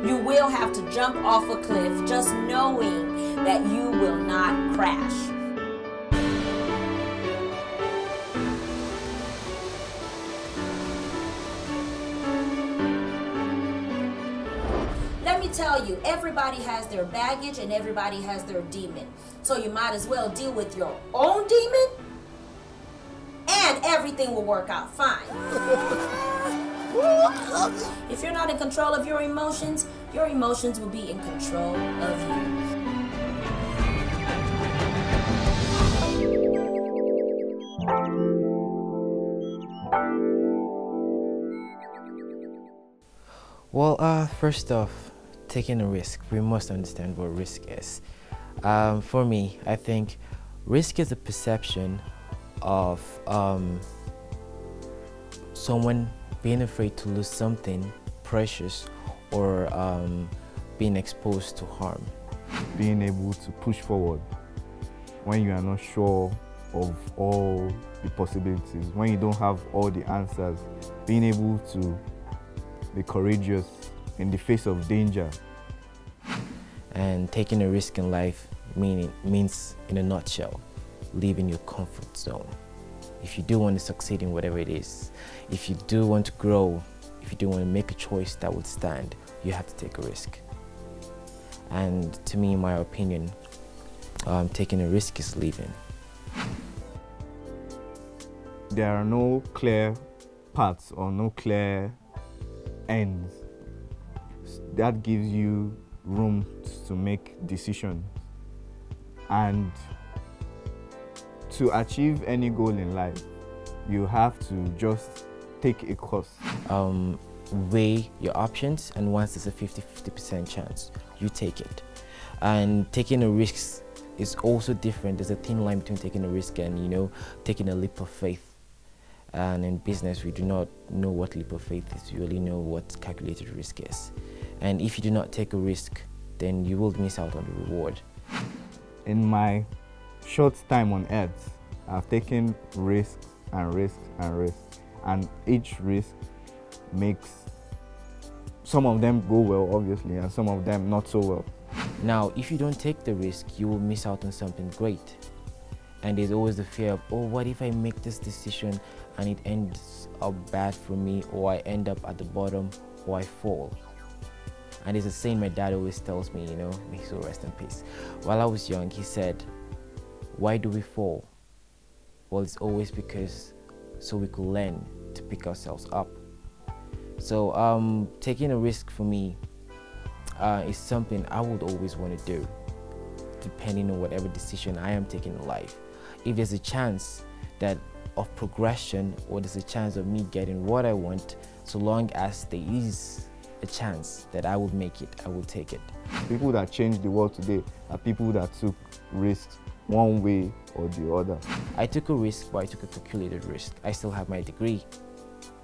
You will have to jump off a cliff just knowing that you will not crash. Let me tell you, everybody has their baggage and everybody has their demon. So you might as well deal with your own demon and everything will work out fine. If you're not in control of your emotions will be in control of you. Well, first off, taking a risk, we must understand what risk is. For me, I think risk is a perception of someone being afraid to lose something precious or being exposed to harm. Being able to push forward when you are not sure of all the possibilities, when you don't have all the answers, being able to be courageous in the face of danger. And taking a risk in life means, in a nutshell, leaving your comfort zone. If you do want to succeed in whatever it is, if you do want to grow, if you do want to make a choice that would stand, you have to take a risk. And to me, in my opinion, taking a risk is leaving. There are no clear paths or no clear ends. That gives you room to make decisions. And to achieve any goal in life, you have to just take a course. Weigh your options, and once there's a 50% chance, you take it. And taking a risk is also different. There's a thin line between taking a risk and, taking a leap of faith. And in business, we do not know what leap of faith is. We only know what calculated risk is. And if you do not take a risk, then you will miss out on the reward. In my short time on earth, I've taken risks and risks and risks, and each risk makes some of them go well, obviously, and some of them not so well. Now, if you don't take the risk, you will miss out on something great. And there's always the fear of, oh, what if I make this decision and it ends up bad for me, or I end up at the bottom, or I fall. And there's a saying my dad always tells me, may he so rest in peace. While I was young, he said, why do we fall? Well, it's always because so we could learn to pick ourselves up. So taking a risk for me is something I would always want to do, depending on whatever decision I am taking in life. If there's a chance of progression, or there's a chance of me getting what I want, so long as there is a chance that I would make it, I will take it. People that change the world today are people that took risks one way or the other. I took a risk, but I took a calculated risk. I still have my degree.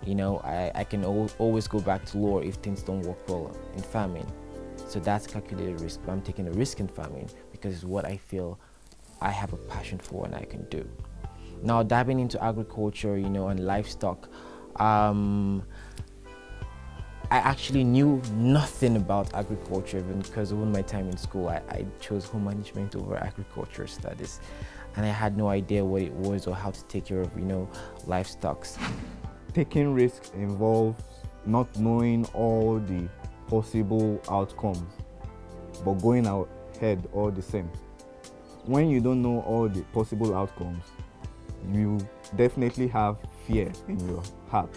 I can always go back to law if things don't work well in farming. So that's a calculated risk, but I'm taking a risk in farming because it's what I feel I have a passion for and I can do. Now, diving into agriculture, and livestock, I actually knew nothing about agriculture, even because over my time in school, I chose home management over agriculture studies, and I had no idea what it was or how to take care of, livestock. Taking risks involves not knowing all the possible outcomes, but going ahead all the same. When you don't know all the possible outcomes, you definitely have fear in your heart.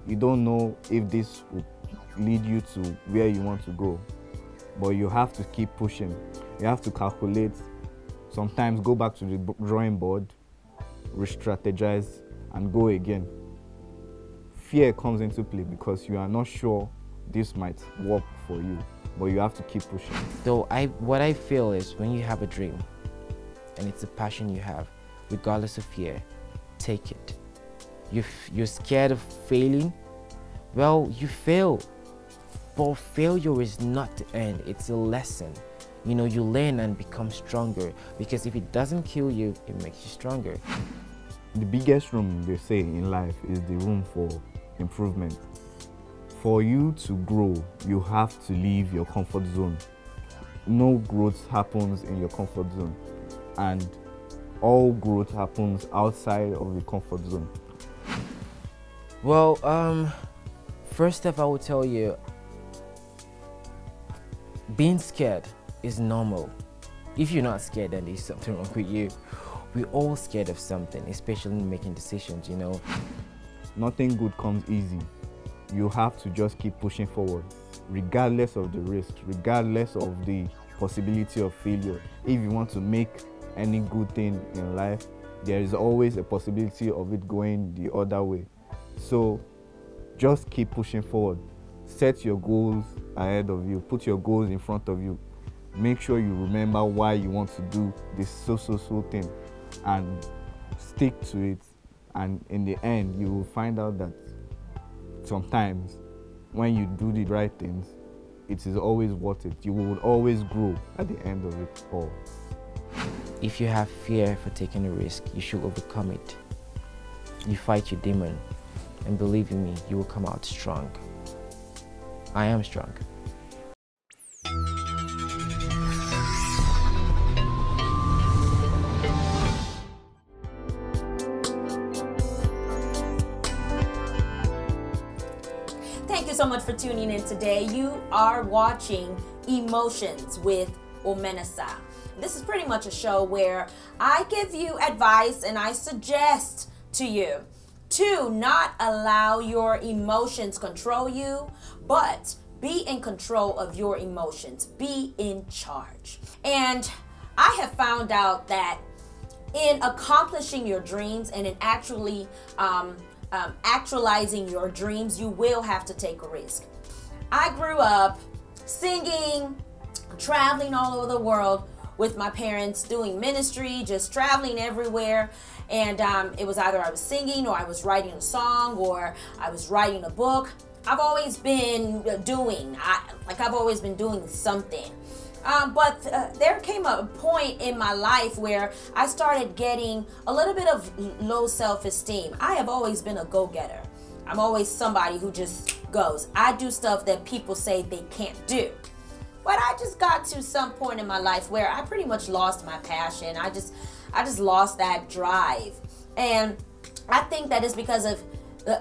You don't know if this will lead you to where you want to go, but you have to keep pushing. You have to calculate, sometimes go back to the drawing board, re-strategize, and go again. Fear comes into play because you are not sure this might work for you, but you have to keep pushing. So what I feel is, when you have a dream and it's a passion you have, regardless of fear, take it. You're scared of failing? Well, you fail. But failure is not the end, it's a lesson. You learn and become stronger, because if it doesn't kill you, it makes you stronger. The biggest room, they say, in life is the room for improvement. For you to grow, you have to leave your comfort zone. No growth happens in your comfort zone, and all growth happens outside of the comfort zone. Well, first step I would tell you, being scared is normal. If you're not scared, then there's something wrong with you. We're all scared of something, especially in making decisions, you know. Nothing good comes easy. You have to just keep pushing forward, regardless of the risk, regardless of the possibility of failure. If you want to make any good thing in life, there is always a possibility of it going the other way. So just keep pushing forward. Set your goals ahead of you. Put your goals in front of you. Make sure you remember why you want to do this so thing, and stick to it. And in the end, you will find out that sometimes when you do the right things, it is always worth it. You will always grow at the end of it all. If you have fear for taking a risk, you should overcome it. You fight your demon, and believe in me, you will come out strong. I am strong. Thank you so much for tuning in today. You are watching Emotions with Omenesa. This is pretty much a show where I give you advice and I suggest to you to not allow your emotions control you, but be in control of your emotions. Be in charge. And I have found out that in accomplishing your dreams and in actually actualizing your dreams, you will have to take a risk. I grew up singing, traveling all over the world with my parents, doing ministry, just traveling everywhere. And it was either I was singing, or I was writing a song, or I was writing a book. I've always been doing something. But there came a point in my life where I started getting a little bit of low self-esteem. I have always been a go-getter. I'm always somebody who just goes. I do stuff that people say they can't do. But I just got to some point in my life where I pretty much lost my passion. I just lost that drive. And I think that is because of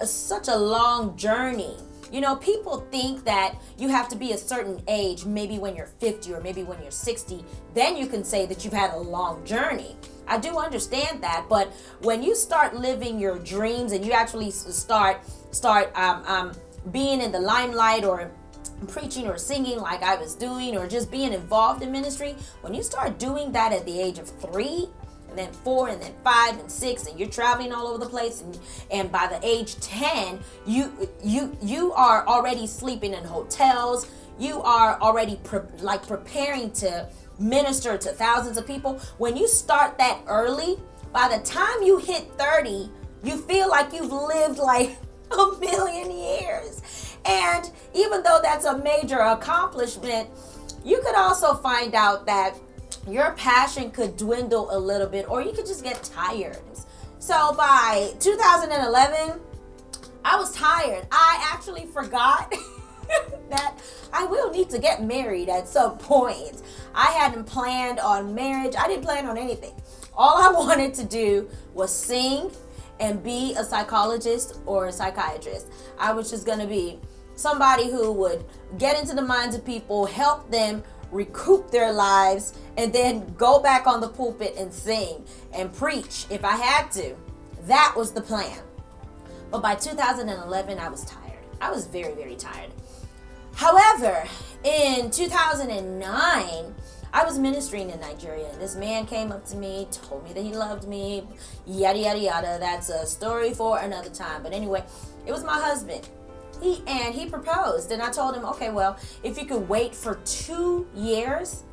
such a long journey. You know, people think that you have to be a certain age, maybe when you're 50 or maybe when you're 60, then you can say that you've had a long journey. I do understand that, but when you start living your dreams and you actually start being in the limelight or preaching or singing like I was doing, or just being involved in ministry, when you start doing that at the age of 3, and then 4, and then 5 and 6, and you're traveling all over the place, and by the age 10, you are already sleeping in hotels. You are already preparing to minister to thousands of people. When you start that early, by the time you hit 30, you feel like you've lived like a million years. And even though that's a major accomplishment, you could also find out that your passion could dwindle a little bit, or you could just get tired. So by 2011, I was tired. I actually forgot that I will need to get married at some point. I hadn't planned on marriage. I didn't plan on anything. All I wanted to do was sing and be a psychologist or a psychiatrist. I was just going to be somebody who would get into the minds of people, help them recoup their lives, and then go back on the pulpit and sing and preach if I had to. That was the plan. But by 2011, I was tired. I was very, very tired. However, in 2009, I was ministering in Nigeria. This man came up to me, told me that he loved me, yada, yada, yada. That's a story for another time. But anyway, it was my husband. He proposed, and I told him, okay, well, if you could wait for 2 years,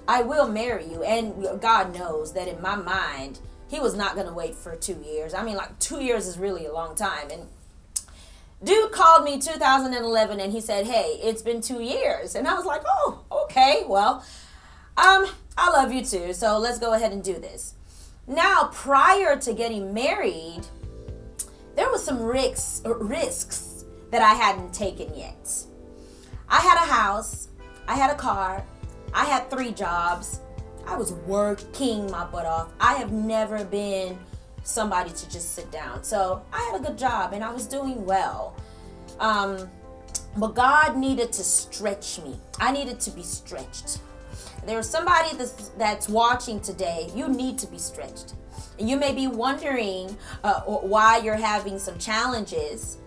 I will marry you. And God knows that in my mind, he was not going to wait for 2 years. I mean, like, 2 years is really a long time. And dude called me 2011 and he said, hey, it's been 2 years. And I was like, oh, okay, well, I love you too, so let's go ahead and do this. Now, prior to getting married, there was some risks that I hadn't taken yet. I had a house, I had a car, I had 3 jobs. I was working my butt off. I have never been somebody to just sit down. So I had a good job and I was doing well. But God needed to stretch me. I needed to be stretched. There's somebody that's watching today. You need to be stretched. And you may be wondering why you're having some challenges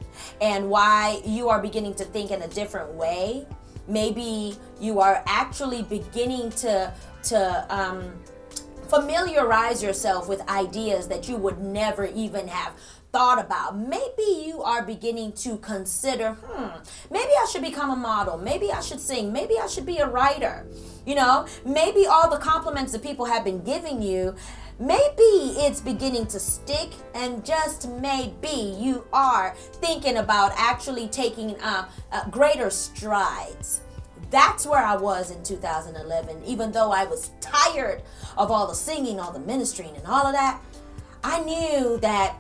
and why you are beginning to think in a different way. Maybe you are actually beginning to familiarize yourself with ideas that you would never even have thought about. Maybe you are beginning to consider, maybe I should become a model. Maybe I should sing. Maybe I should be a writer. You know, maybe all the compliments that people have been giving you, maybe it's beginning to stick, and just maybe you are thinking about actually taking greater strides. That's where I was in 2011. Even though I was tired of all the singing, all the ministering, and all of that, I knew that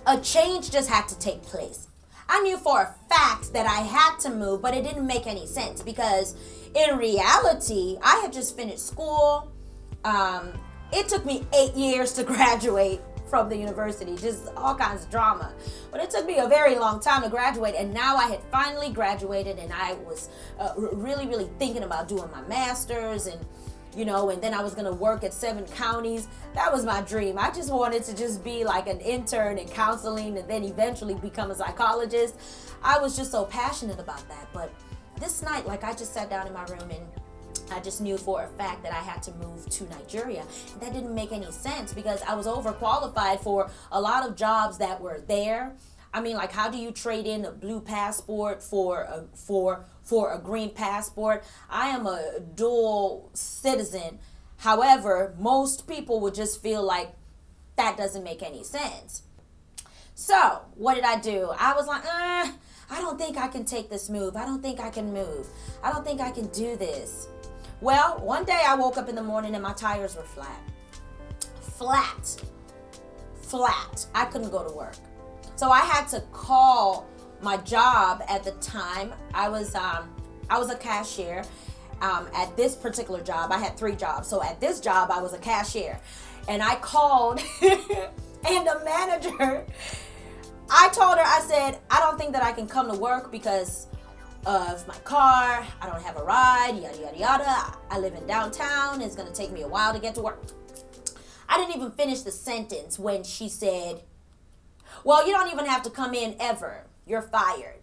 a change just had to take place. I knew for a fact that I had to move, but it didn't make any sense because in reality, I had just finished school. It took me 8 years to graduate from the university, just all kinds of drama. But it took me a very long time to graduate, and now I had finally graduated, and I was really thinking about doing my master's, and you know, and then I was gonna work at 7 counties. That was my dream. I just wanted to just be like an intern in counseling and then eventually become a psychologist. I was just so passionate about that. But this night, like, I just sat down in my room and I just knew for a fact that I had to move to Nigeria. And that didn't make any sense because I was overqualified for a lot of jobs that were there. I mean, like, how do you trade in a blue passport for a green passport? I am a dual citizen. However, most people would just feel like that doesn't make any sense. So what did I do? I was like, I don't think I can take this move. I don't think I can move. I don't think I can do this. Well, one day I woke up in the morning and my tires were flat. Flat. I couldn't go to work. So I had to call my job at the time. I was a cashier. At this particular job, I had 3 jobs. So at this job, I was a cashier. And I called and the manager, I told her, I said, I don't think that I can come to work because of my car. I don't have a ride, yada, yada, yada. I live in downtown. It's going to take me a while to get to work. I didn't even finish the sentence when she said, well, you don't even have to come in ever. You're fired.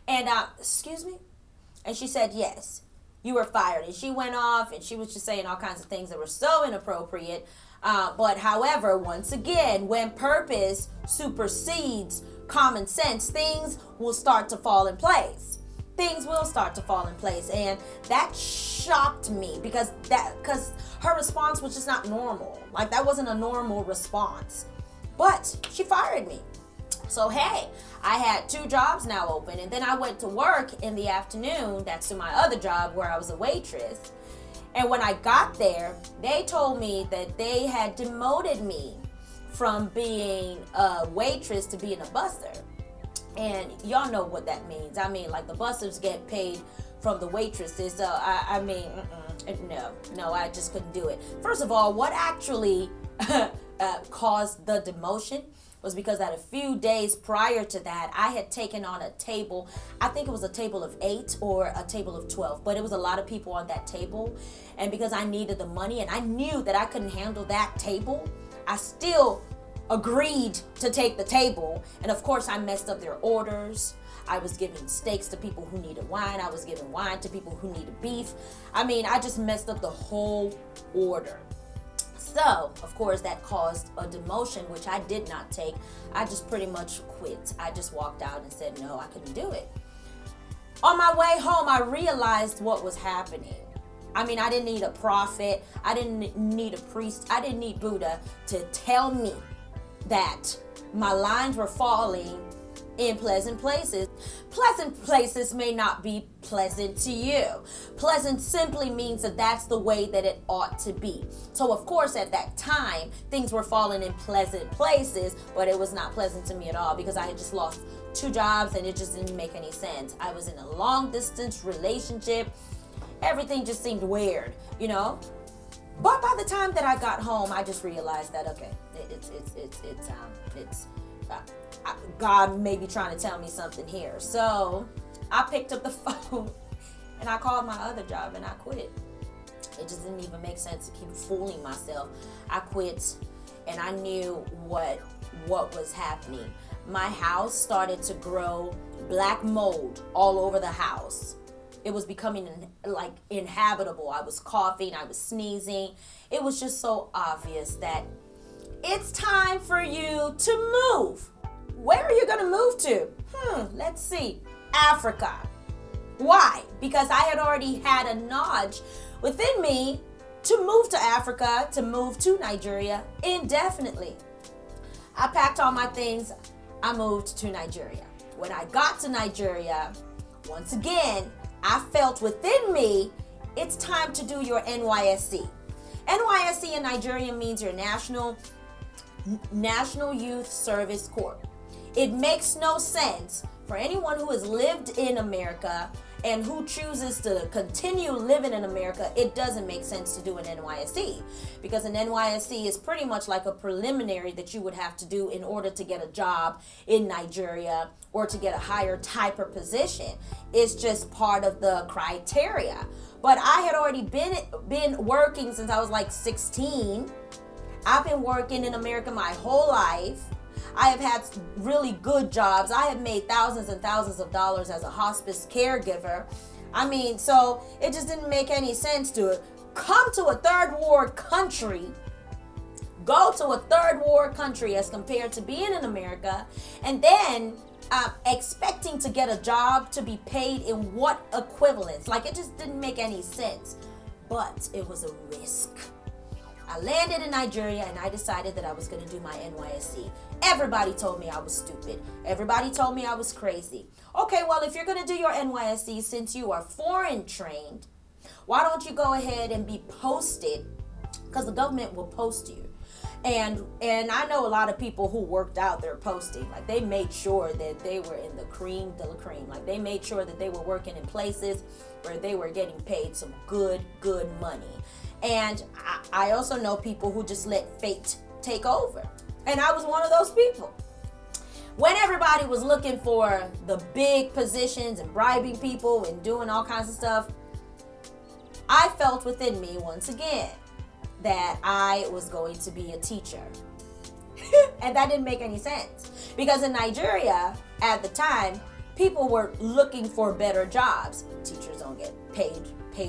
And, excuse me? And she said, yes, you were fired. And she went off and she was just saying all kinds of things that were so inappropriate. But however, once again, when purpose supersedes common sense, things will start to fall in place. Things will start to fall in place. And that shocked me because her response was just not normal. Like, that wasn't a normal response. But she fired me. So, hey, I had 2 jobs now open. And then I went to work in the afternoon. That's to my other job where I was a waitress. And when I got there, they told me that they had demoted me from being a waitress to being a busser. And y'all know what that means. I mean, like, the bussers get paid from the waitresses. So, I mean, no, I just couldn't do it. First of all, what actually caused the demotion was because that a few days prior to that, I had taken on a table. I think it was a table of 8 or a table of 12, but it was a lot of people on that table. And because I needed the money and I knew that I couldn't handle that table, I still agreed to take the table. And of course, I messed up their orders. I was giving steaks to people who needed wine. I was giving wine to people who needed beef. I mean, I just messed up the whole order. So, of course, that caused a demotion, which I did not take. I just pretty much quit. I just walked out and said, no, I couldn't do it. On my way home, I realized what was happening. I mean, I didn't need a prophet. I didn't need a priest. I didn't need Buddha to tell me that my lines were falling in pleasant places. Pleasant places may not be pleasant to you. Pleasant simply means that that's the way that it ought to be. So of course at that time things were falling in pleasant places, but it was not pleasant to me at all because I had just lost 2 jobs and it just didn't make any sense. I was in a long distance relationship. Everything just seemed weird, you know. But by the time that I got home, I just realized that, okay, God may be trying to tell me something here. So I picked up the phone and I called my other job and I quit. It just didn't even make sense to keep fooling myself. I quit and I knew what was happening. My house started to grow black mold all over the house. It was becoming like inhabitable. I was coughing, I was sneezing. It was just so obvious that it's time for you to move. Where are you going to move to? Let's see. Africa. Why? Because I had already had a nudge within me to move to Africa, to move to Nigeria indefinitely. I packed all my things. I moved to Nigeria. When I got to Nigeria, once again, I felt within me, it's time to do your NYSC. NYSC in Nigeria means your National Youth Service Corps. It makes no sense for anyone who has lived in America and who chooses to continue living in America. It doesn't make sense to do an NYSC, because an NYSC is pretty much like a preliminary that you would have to do in order to get a job in Nigeria or to get a higher type of position. It's just part of the criteria. But I had already been working since I was like 16. I've been working in America my whole life. I have had really good jobs. I have made thousands and thousands of dollars as a hospice caregiver. I mean, so it just didn't make any sense to come to a third world country, go to a third world country as compared to being in America, and then expecting to get a job to be paid in what equivalence? Like, it just didn't make any sense. But it was a risk. I landed in Nigeria and I decided that I was going to do my NYSC. Everybody told me I was stupid. Everybody told me I was crazy. Okay, well, if you're going to do your NYSC, since you are foreign trained, why don't you go ahead and be posted? Because the government will post you. And I know a lot of people who worked out their posting. Like, they made sure that they were in the cream de la cream. Like, they made sure that they were working in places where they were getting paid some good money. And I also know people who just let fate take over. And I was one of those people. When everybody was looking for the big positions and bribing people and doing all kinds of stuff, I felt within me once again that I was going to be a teacher. And that didn't make any sense. Because in Nigeria, at the time, people were looking for better jobs. Teachers don't get paid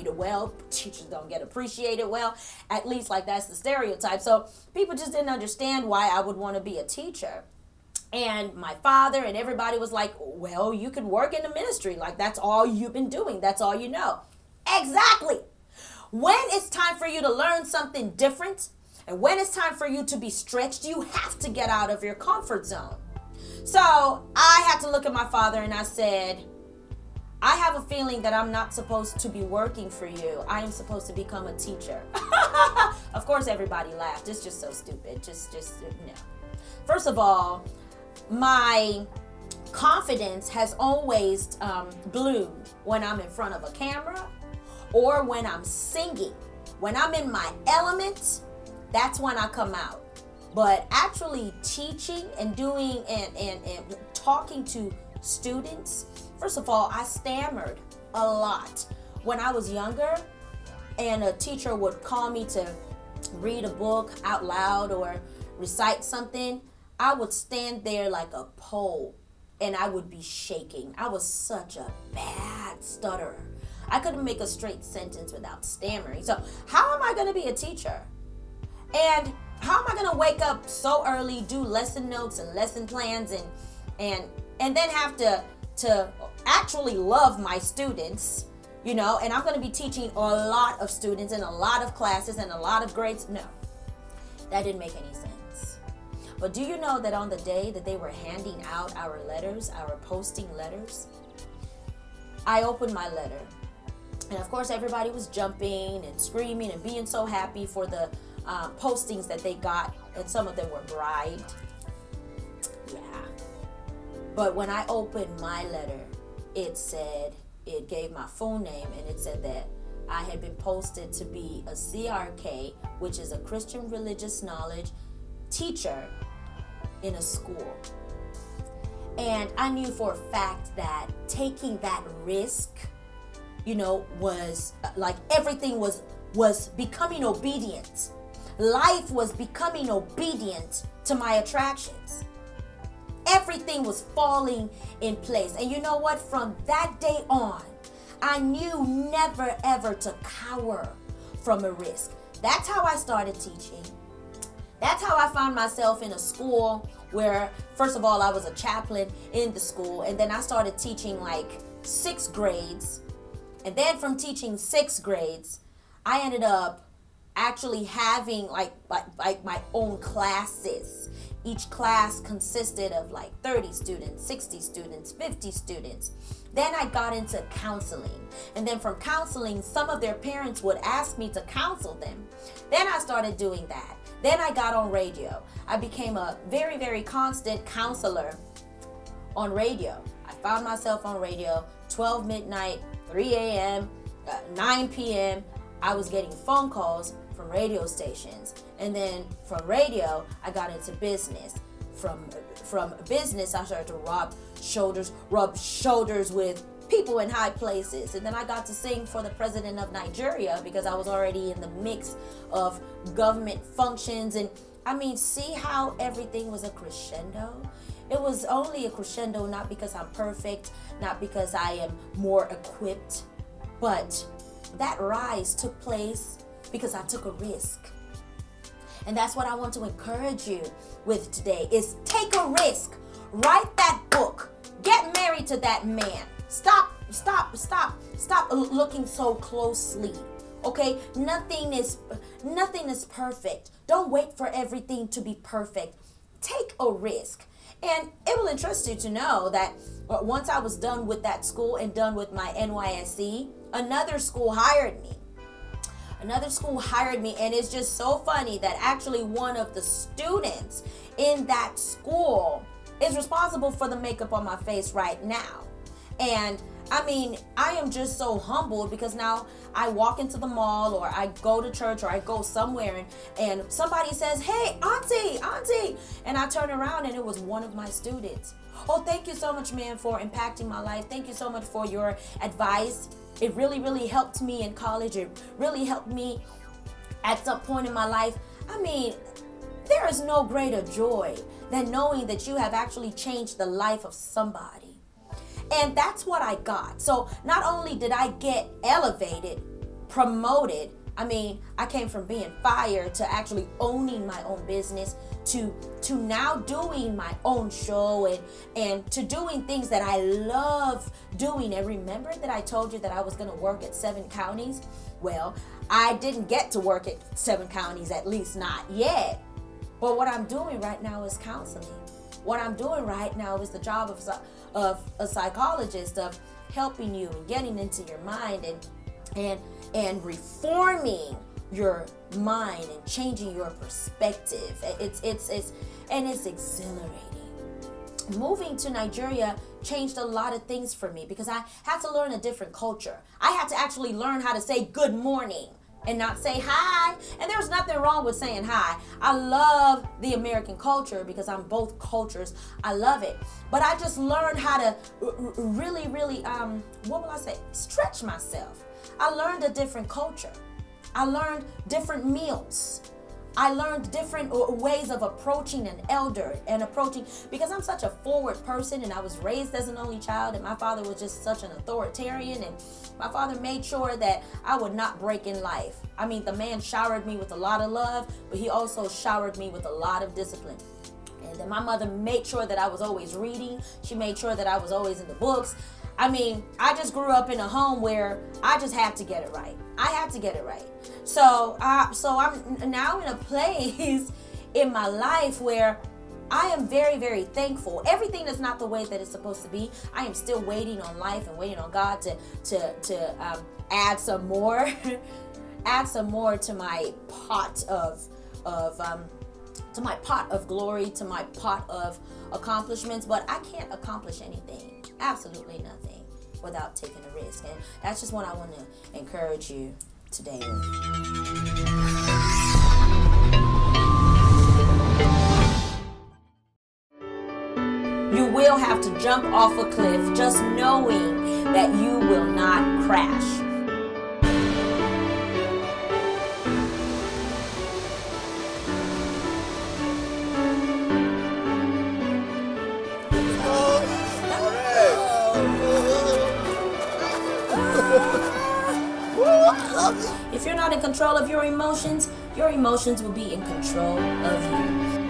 well. Teachers don't get appreciated well. At least, like, that's the stereotype. So people just didn't understand why I would want to be a teacher. And my father and everybody was like, well, you can work in the ministry. Like, that's all you've been doing. That's all you know. Exactly. When it's time for you to learn something different, and when it's time for you to be stretched, you have to get out of your comfort zone. So I had to look at my father and I said, I have a feeling that I'm not supposed to be working for you. I am supposed to become a teacher. Of course, everybody laughed. It's just so stupid. Just no. First of all, my confidence has always bloomed when I'm in front of a camera or when I'm singing. When I'm in my element, that's when I come out. But actually teaching and doing and talking to students, first of all, I stammered a lot when I was younger, and a teacher would call me to read a book out loud or recite something. I would stand there like a pole and I would be shaking. I was such a bad stutterer. I couldn't make a straight sentence without stammering. So how am I going to be a teacher? And how am I going to wake up so early, do lesson notes and lesson plans and then have to actually love my students, you know, and I'm going to be teaching a lot of students in a lot of classes and a lot of grades? No, that didn't make any sense. But do you know that on the day that they were handing out our letters, our posting letters, I opened my letter. And of course, everybody was jumping and screaming and being so happy for the postings that they got, and some of them were bribed. Yeah. But when I opened my letter, it gave my full name, and it said that I had been posted to be a CRK, which is a Christian religious knowledge teacher in a school. And I knew for a fact that taking that risk, was like everything was becoming obedient. Life was becoming obedient to my attractions. Everything was falling in place. And you know what? From that day on, I knew never ever to cower from a risk. That's how I started teaching. That's how I found myself in a school where, first of all, I was a chaplain in the school. And then I started teaching like 6th grades. And then from teaching 6th grades, I ended up actually having like my own classes. Each class consisted of like 30 students, 60 students, 50 students. Then I got into counseling. And then from counseling, some of their parents would ask me to counsel them. Then I started doing that. Then I got on radio. I became a very, very constant counselor on radio. I found myself on radio 12 midnight, 3 a.m., 9 p.m. I was getting phone calls from radio stations. And then from radio, I got into business. From business, I started to rub shoulders with people in high places. And then I got to sing for the president of Nigeria because I was already in the mix of government functions. And I mean, see how everything was a crescendo? It was only a crescendo, not because I'm perfect, not because I am more equipped, but that rise took place because I took a risk. And that's what I want to encourage you with today is take a risk. Write that book. Get married to that man. Stop looking so closely. Okay? Nothing is perfect. Don't wait for everything to be perfect. Take a risk. And it will interest you to know that once I was done with that school and done with my NYSC, another school hired me. And it's just so funny that actually one of the students in that school is responsible for the makeup on my face right now. And I mean, I am just so humbled because now I walk into the mall or I go to church or I go somewhere and somebody says, "Hey, auntie," and I turn around and it was one of my students. "Oh, thank you so much, man, for impacting my life. Thank you so much for your advice. It really, really helped me in college. It really helped me at some point in my life." I mean, there is no greater joy than knowing that you have actually changed the life of somebody. And that's what I got. So not only did I get elevated, promoted, I mean, I came from being fired to actually owning my own business to now doing my own show and to doing things that I love doing. And remember that I told you that I was going to work at 7 counties? Well, I didn't get to work at 7 counties, at least not yet. But what I'm doing right now is counseling. What I'm doing right now is the job of a psychologist, of helping you and getting into your mind and reforming your mind and changing your perspective. It's exhilarating. Moving to Nigeria changed a lot of things for me because I had to learn a different culture. I had to actually learn how to say good morning and not say hi. And there's nothing wrong with saying hi. I love the American culture because I'm both cultures. I love it. But I just learned how to really, stretch myself. I learned a different culture. I learned different meals. I learned different ways of approaching an elder and approaching, because I'm such a forward person and I was raised as an only child and my father was just such an authoritarian, and my father made sure that I would not break in life. I mean, the man showered me with a lot of love, but he also showered me with a lot of discipline. And then my mother made sure that I was always reading. She made sure that I was always in the books. I mean, I just grew up in a home where I just had to get it right. I had to get it right. So I'm now in a place in my life where I am very, very thankful. Everything is not the way that it's supposed to be. I am still waiting on life and waiting on God to add some more, add some more to my pot of pot of glory, to my pot of accomplishments, but I can't accomplish anything, absolutely nothing, without taking a risk. And that's just what I want to encourage you today with. You will have to jump off a cliff, just knowing that you will not crash. If you're not in control of your emotions will be in control of you.